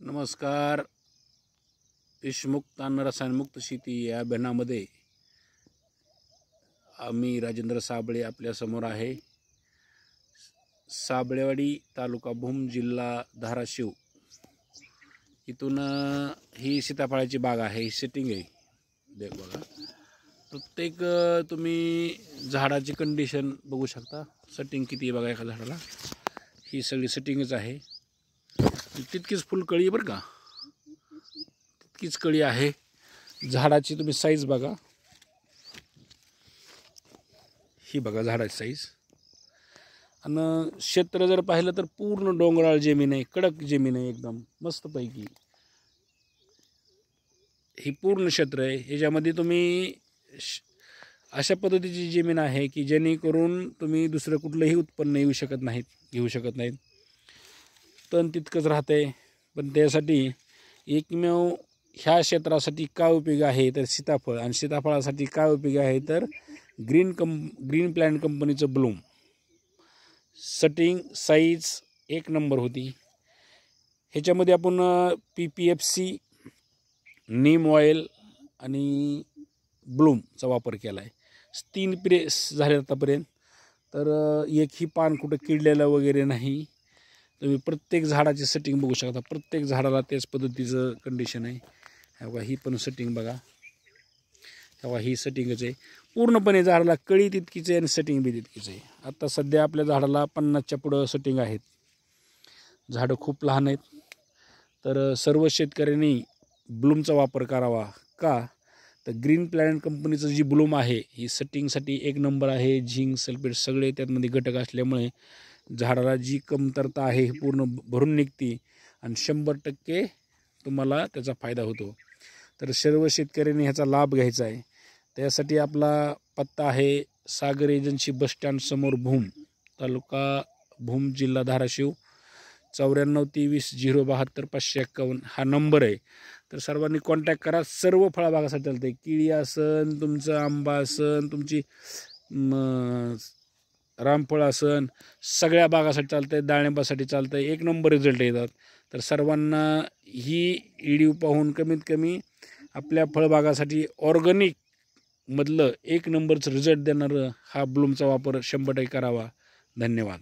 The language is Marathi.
नमस्कार. विषमुक्त अन्न रसायनमुक्त शेती या अभियानामध्ये आम्ही राजेंद्र साबळे आपल्यासमोर आहे. साबळेवाडी तालुका भूम जिल्हा धाराशिव इथून ही सीताफळाची बाग आहे. ही सेटिंग आहे. देख बघा, प्रत्येक तुम्ही झाडाची कंडिशन बघू शकता. सेटिंग किती आहे बघा एका झाडाला. ही सगळी सेटिंगच आहे. तितकीच फुलकळी बरं का, तितकीच कळी आहे. झाडाची तुम्ही साईज बघा. ही बघा झाडाची साईज. आणि क्षेत्र जर पाहिलं तर पूर्ण डोंगराळ जमीन आहे, कडक जमीन आहे, एकदम मस्तपैकी ही पूर्ण क्षेत्र आहे. याच्यामध्ये तुम्ही अशा पद्धतीची जमीन आहे की जेणेकरून तुम्ही दुसरं कुठलंही उत्पन्न घेऊ शकत नाहीत. तण तितकंच राहतंय. पण त्यासाठी एकमेव ह्या क्षेत्रासाठी काय उपयोग आहे तर सीताफळ, आणि सीताफळासाठी काय उपयोग आहे तर ग्रीन प्लॅन कंपनीचं ब्लूम. सेटिंग साईज एक नंबर होती. ह्याच्यामध्ये आपण PPFC, नीम ऑइल आणि ब्लूमचा वापर केला आहे. 3 प्रेस झाले आतापर्यंत. तर एकही पान कुठं किडलेलं वगैरे नाही. तुम्ही प्रत्येक झाडाची सेटिंग बघू शकता. प्रत्येक झाडाला त्याच पद्धतीचं कंडिशन आहे. बघा ही पण सेटिंग बघा. तेव्हा ही सेटिंगच आहे. पूर्णपणे झाडाला कळी तितकीच आहे आणि सेटिंग बी तितकीच आहे. आता सध्या आपल्या झाडाला 50च्या पुढं सेटिंग आहेत. झाडं खूप लहान आहेत. तर सर्व शेतकऱ्यांनी ब्लूमचा वापर करावा. का तर ग्रीन प्लॅनेट कंपनीचं जी ब्लूम आहे ही सेटिंगसाठी एक नंबर आहे. झिंक, सल्फेट सगळे त्यामध्ये घटक असल्यामुळे झाडाला जी कमतरता आहे ही पूर्ण भरून निघते आणि 100% तुम्हाला त्याचा फायदा होतो. तर सर्व शेतकऱ्यांनी ह्याचा लाभ घ्यायचा आहे. त्यासाठी आपला पत्ता आहे सागर एजन्सी बस स्टँड समोर भूम, तालुका भूम, जिल्हा धाराशिव. 9423 072 551 हा नंबर आहे. तर सर्वांनी कॉन्टॅक्ट करा. सर्व फळबागासाठी चालतं आहे. केळी असन, तुमचं आंबा असन, तुमची रामफळ असन, सगळ्या बागासाठी चालतं आहे. डाळिंबासाठी चालतं आहे. एक नंबर रिझल्ट येतात. तर सर्वांना ही व्हिडिओ पाहून कमीत कमी आपल्या फळबागासाठी ऑर्गॅनिक मधलं एक नंबरचं रिझल्ट देणारं हा ब्लूमचा वापर 100% करावा. धन्यवाद.